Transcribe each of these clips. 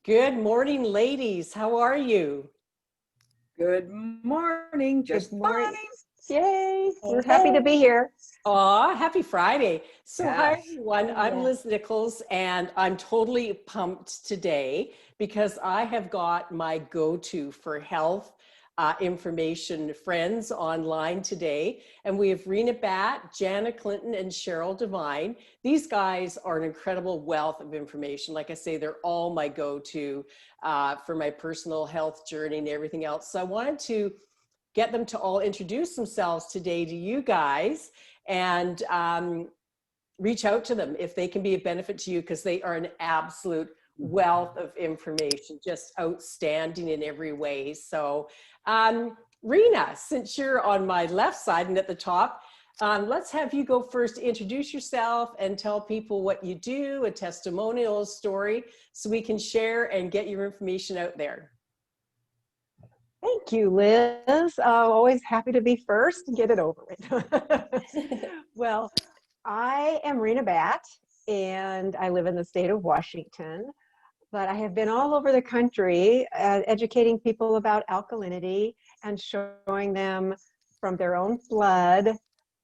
Good morning, ladies. How are you? Good morning, Good just morning. fine. Yay. We're happy to Hey. be here. Aw, happy Friday. So hi Yes. everyone, I'm Yeah. Liz Nicholls and I'm totally pumped today because I have got my go-to for health information friends online today. And we have Rena Batt, Jana Clinton, and Cheryl Devine. These guys are an incredible wealth of information. Like I say, they're all my go-to for my personal health journey and everything else. So I wanted to get them to all introduce themselves today to you guys and reach out to them if they can be a benefit to you, because they are an absolute wealth of information, just outstanding in every way. So Rena, since you're on my left side and at the top, let's have you go first, introduce yourself and tell people what you do, a testimonial, a story, so we can share and get your information out there. Thank you, Liz. Always happy to be first and get it over with. Well, I am Rena Batt, and I live in the state of Washington, but I have been all over the country educating people about alkalinity and showing them from their own blood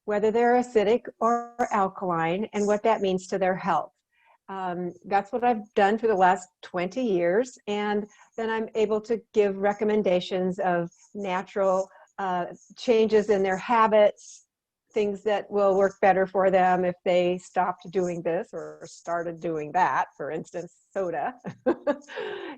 whether they're acidic or alkaline and what that means to their health. That's what I've done for the last 20 years. And then I'm able to give recommendations of natural changes in their habits, things that will work better for them if they stopped doing this or started doing that, for instance, soda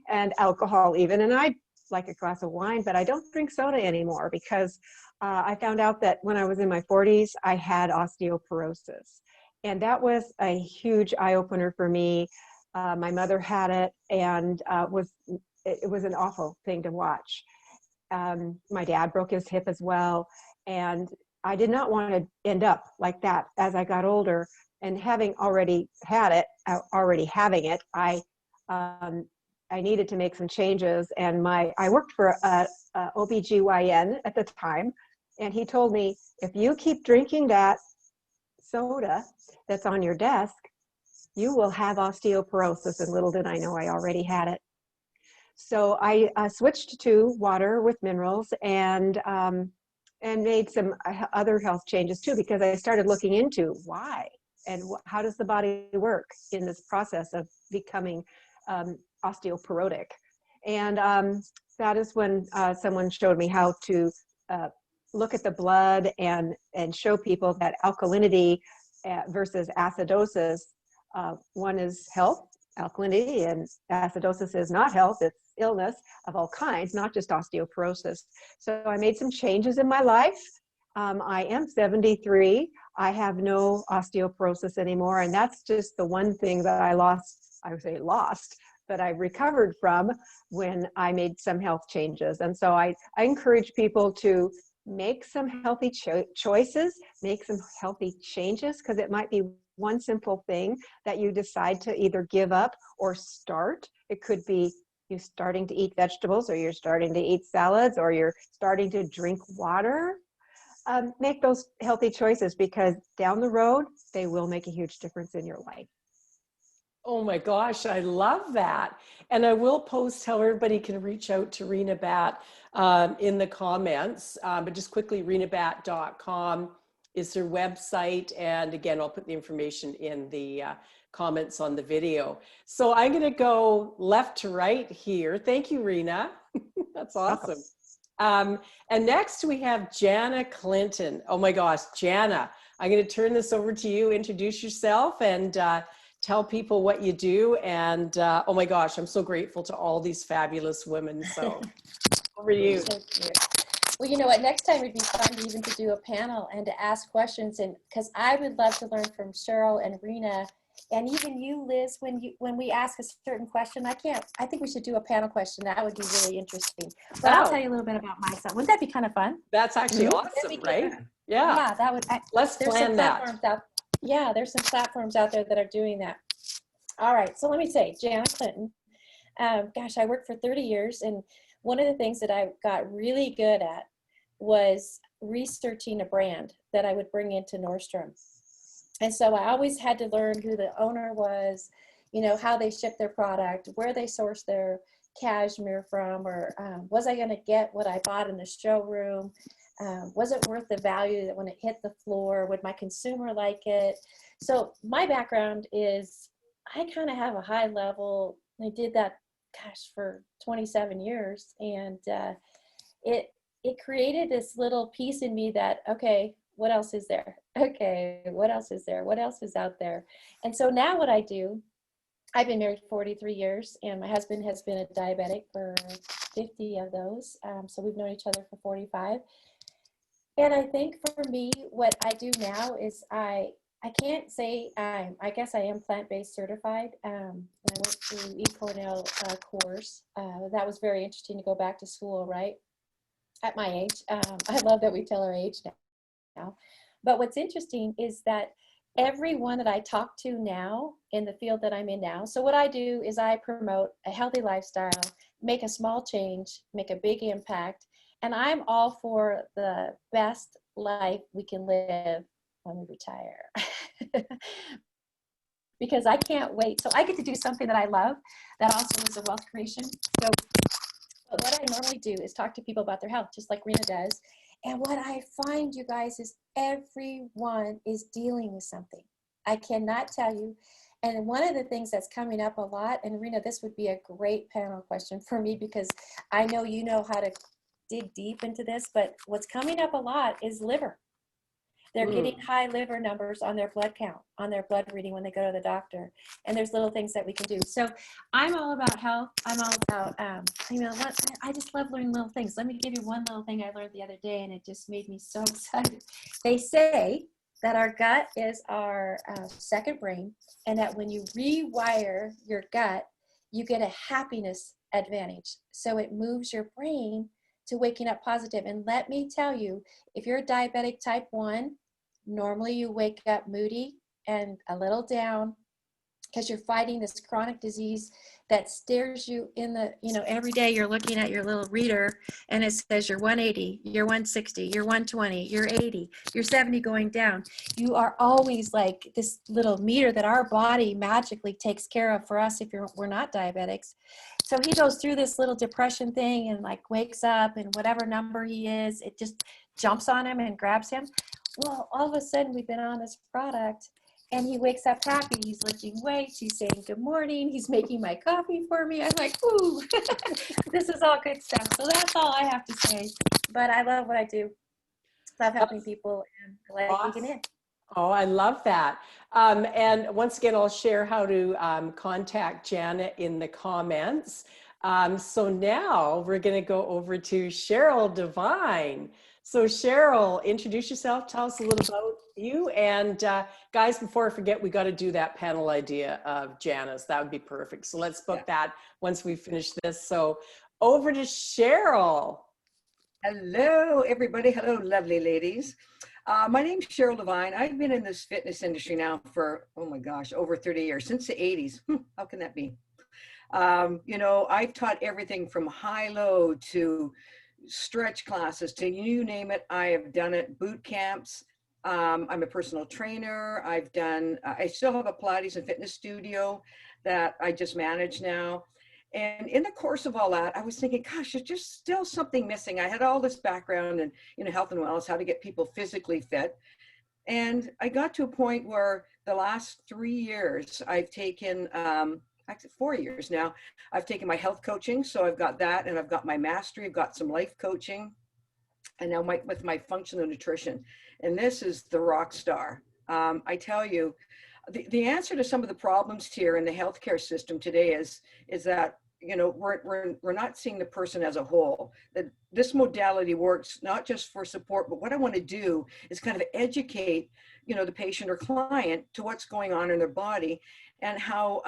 and alcohol even. And I like a glass of wine, but I don't drink soda anymore because I found out that when I was in my 40s, I had osteoporosis. And that was a huge eye-opener for me. My mother had it, and it was an awful thing to watch. My dad broke his hip as well, and I did not want to end up like that as I got older. And having already had it, already having it, I needed to make some changes. And I worked for a OBGYN at the time, and he told me, if you keep drinking that soda that's on your desk, you will have osteoporosis. And little did I know I already had it. So I switched to water with minerals and made some other health changes too, because I started looking into why and how does the body work in this process of becoming osteoporotic. And that is when someone showed me how to look at the blood and show people that alkalinity versus acidosis, one is health, alkalinity, and acidosis is not health, it's illness of all kinds, not just osteoporosis. So I made some changes in my life. I am 73. I have no osteoporosis anymore, and that's just the one thing that I lost, I would say lost, but I recovered from when I made some health changes. And so I encourage people to make some healthy choices, make some healthy changes, because it might be one simple thing that you decide to either give up or start. It could be you starting to eat vegetables, or you're starting to eat salads, or you're starting to drink water. Make those healthy choices, because down the road, they will make a huge difference in your life. Oh my gosh, I love that. And I will post how everybody can reach out to Rena Batt in the comments. But just quickly, renabatt.com is her website. And again, I'll put the information in the comments on the video. So I'm going to go left to right here. Thank you, Rena. That's awesome. And next we have Jana Clinton. Oh my gosh, Jana, I'm going to turn this over to you. Introduce yourself and tell people what you do. And oh my gosh, I'm so grateful to all these fabulous women. So over to you. So cute. Well, you know what, next time it'd be fun to even to do a panel and to ask questions, and because I would love to learn from Cheryl and Rena, and even you, Liz, when we ask a certain question, I think we should do a panel question. That would be really interesting. But I'll tell you a little bit about myself. Wouldn't that be kind of fun? That's actually awesome, right? Yeah. Yeah, that would. Let's plan that. Yeah, there's some platforms out there that are doing that. All right, so let me say, Jana Clinton. Gosh, I worked for 30 years, and one of the things that I got really good at was researching a brand that I would bring into Nordstrom. And so I always had to learn who the owner was how they ship their product, where they source their cashmere from, or was I going to get what I bought in the showroom? Was it worth the value that when it hit the floor? Would my consumer like it? So my background is I kind of have a high level. I did that, for 27 years, and it created this little piece in me that, okay, what else is there? Okay, what else is there? What else is out there? And so now what I do, I've been married 43 years, and my husband has been a diabetic for 50 of those. So we've known each other for 45. And I think for me, what I do now is I can't say, I guess I am plant-based certified. I went through eCornell course. That was very interesting to go back to school, right? At my age. I love that we tell our age now. But what's interesting is that everyone that I talk to now in the field that I'm in now, so what I do is I promote a healthy lifestyle, make a small change, make a big impact, and I'm all for the best life we can live when we retire. Because I can't wait. So I get to do something that I love that also is a wealth creation. So what I normally do is talk to people about their health, just like Rena does. And what I find, you guys, is everyone is dealing with something. I cannot tell you. And one of the things that's coming up a lot, and Rena, this would be a great panel question for me because I know you know how to dig deep into this, but what's coming up a lot is liver. They're getting high liver numbers on their blood count, on their blood reading when they go to the doctor. And there's little things that we can do. So I'm all about health. I'm all about, I just love learning little things. Let me give you one little thing I learned the other day, and it just made me so excited. They say that our gut is our second brain, and that when you rewire your gut, you get a happiness advantage. So it moves your brain to waking up positive. And let me tell you, if you're a diabetic type 1, normally you wake up moody and a little down because you're fighting this chronic disease that stares you in the, every day you're looking at your little reader and it says you're 180, you're 160, you're 120, you're 80, you're 70 going down. You are always like this little meter that our body magically takes care of for us if we're not diabetics. So he goes through this little depression thing and like wakes up and whatever number he is, it just jumps on him and grabs him. Well, all of a sudden we've been on this product and he wakes up happy. He's lifting weights. He's saying good morning. He's making my coffee for me. I'm like, ooh, this is all good stuff. So that's all I have to say. But I love what I do. Love helping people and like digging in. Oh, I love that. And once again, I'll share how to contact Jana in the comments. So now we're going to go over to Cheryl Devine. So Cheryl, introduce yourself. Tell us a little about you. And guys, before I forget, we got to do that panel idea of Jana's. That would be perfect. So let's book that once we finish this. So over to Cheryl. Hello, everybody. Hello, lovely ladies. My name's Cheryl Devine. I've been in this fitness industry now for, oh my gosh, over 30 years, since the 80s. How can that be? I've taught everything from high-low to stretch classes to you name it. I have done it, boot camps. I'm a personal trainer. I still have a Pilates and fitness studio that I just manage now. And in the course of all that, I was thinking, gosh, there's just still something missing. I had all this background in health and wellness, how to get people physically fit. And I got to a point where the last 3 years, I've taken, actually 4 years now, I've taken my health coaching. So I've got that, and I've got my mastery, I've got some life coaching, and now with my functional nutrition. And this is the rock star. I tell you, the answer to some of the problems here in the healthcare system today is that we're not seeing the person as a whole. That this modality works not just for support, but what I want to do is kind of educate the patient or client to what's going on in their body and how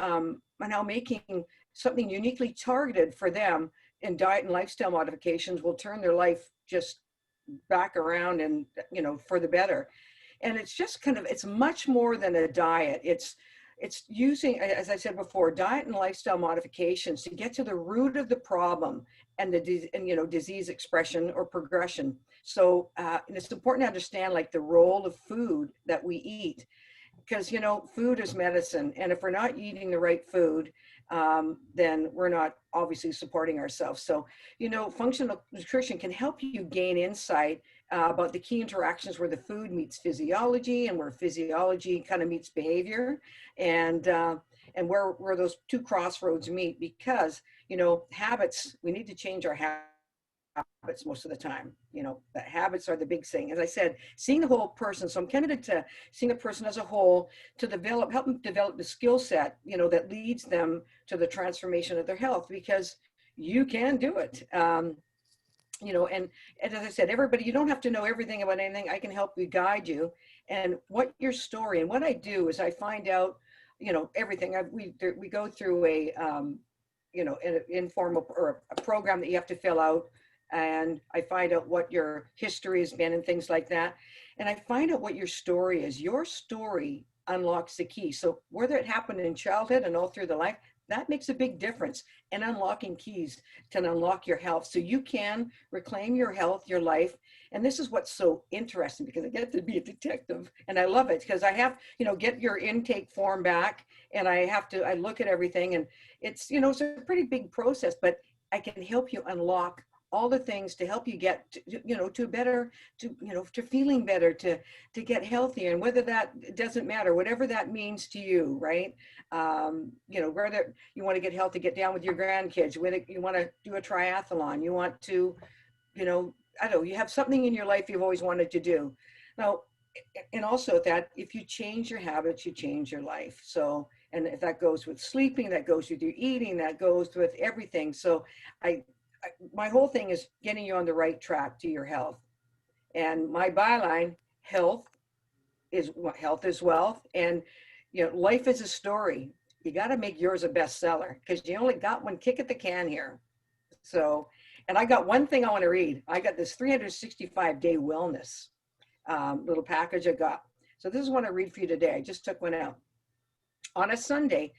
making something uniquely targeted for them in diet and lifestyle modifications will turn their life just back around and for the better. And it's just it's much more than a diet. It's using, as I said before, diet and lifestyle modifications to get to the root of the problem and disease expression or progression. So and it's important to understand like the role of food that we eat because, you know, food is medicine. And if we're not eating the right food, then we're not obviously supporting ourselves. So, you know, functional nutrition can help you gain insight about the key interactions where the food meets physiology and where physiology kind of meets behavior, and where those two crossroads meet, because, you know, habits, we need to change our habits most of the time. You know, the habits are the big thing. As I said, seeing the whole person. So I'm committed to seeing a person as a whole, to help them develop the skill set, you know, that leads them to the transformation of their health, because you can do it. You know, and as I said, everybody, you don't have to know everything about anything. I can help you, guide you. And what your story, and what I do is I find out, you know, everything. We go through a, you know, an informal or a program that you have to fill out. And I find out what your history has been and things like that. And I find out what your story is. Your story unlocks the key. So whether it happened in childhood and all through the life, that makes a big difference in unlocking keys to unlock your health, so you can reclaim your health, your life. And this is what's so interesting, because I get to be a detective and I love it, because I have, you know, get your intake form back, and I look at everything, and it's, you know, it's a pretty big process, but I can help you unlock all the things to help you get to, you know, to better, to, you know, to feeling better, to get healthier. And whether that doesn't matter, whatever that means to you, right? You know, whether you want to get healthy, get down with your grandkids, whether you want to do a triathlon, you want to, you know, I don't know, you have something in your life you've always wanted to do. Now, and also that if you change your habits, you change your life. So, and if that goes with sleeping, that goes with your eating, that goes with everything. So my whole thing is getting you on the right track to your health. And my byline, health is wealth. And, you know, life is a story. You got to make yours a bestseller, because you only got one kick at the can here. So, and I got one thing I want to read. I got this 365-day wellness little package I got. So this is what I read for you today. I just took one out. On a Sunday,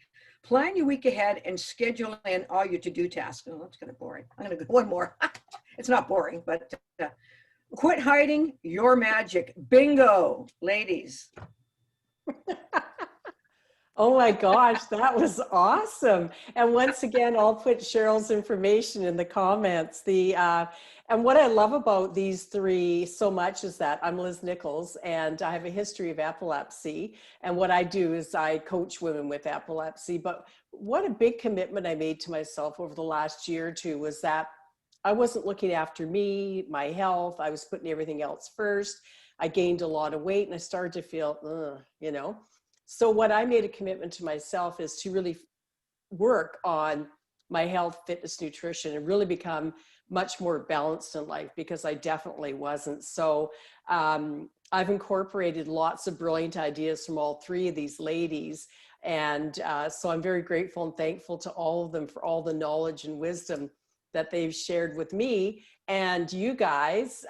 plan your week ahead and schedule in all your to-do tasks. Oh, that's kind of boring. I'm going to go one more. It's not boring, but quit hiding your magic. Bingo, ladies. Oh my gosh, that was awesome. And once again, I'll put Cheryl's information in the comments. And what I love about these three so much is that I'm Liz Nicholls, and I have a history of epilepsy. And what I do is I coach women with epilepsy. But what a big commitment I made to myself over the last year or two was that I wasn't looking after me, my health. I was putting everything else first. I gained a lot of weight, and I started to feel, you know. So what I made a commitment to myself is to really work on my health, fitness, nutrition, and really become much more balanced in life, because I definitely wasn't. So I've incorporated lots of brilliant ideas from all three of these ladies. And so I'm very grateful and thankful to all of them for all the knowledge and wisdom that they've shared with me and you guys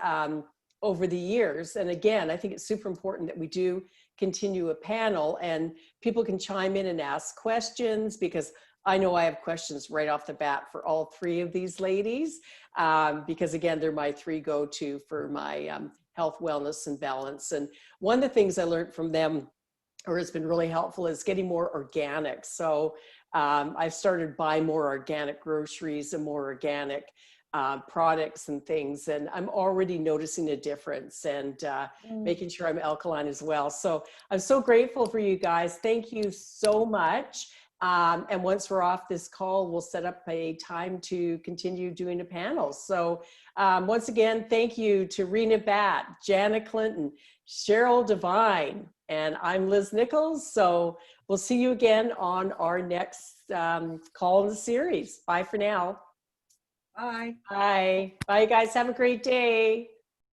over the years. And again, I think it's super important that we do continue a panel and people can chime in and ask questions, because I know I have questions right off the bat for all three of these ladies, because again, they're my three go-to for my health, wellness, and balance. And one of the things I learned from them, or has been really helpful, is getting more organic. So I've started buying more organic groceries and more organic products and things, and I'm already noticing a difference, and making sure I'm alkaline as well. So I'm so grateful for you guys. Thank you so much. And once we're off this call, we'll set up a time to continue doing a panel. So once again, thank you to Rena Batt, Jana Clinton, Cheryl Devine, and I'm Liz Nicholls. So we'll see you again on our next call in the series. Bye for now. Bye. Bye. Bye, guys. Have a great day.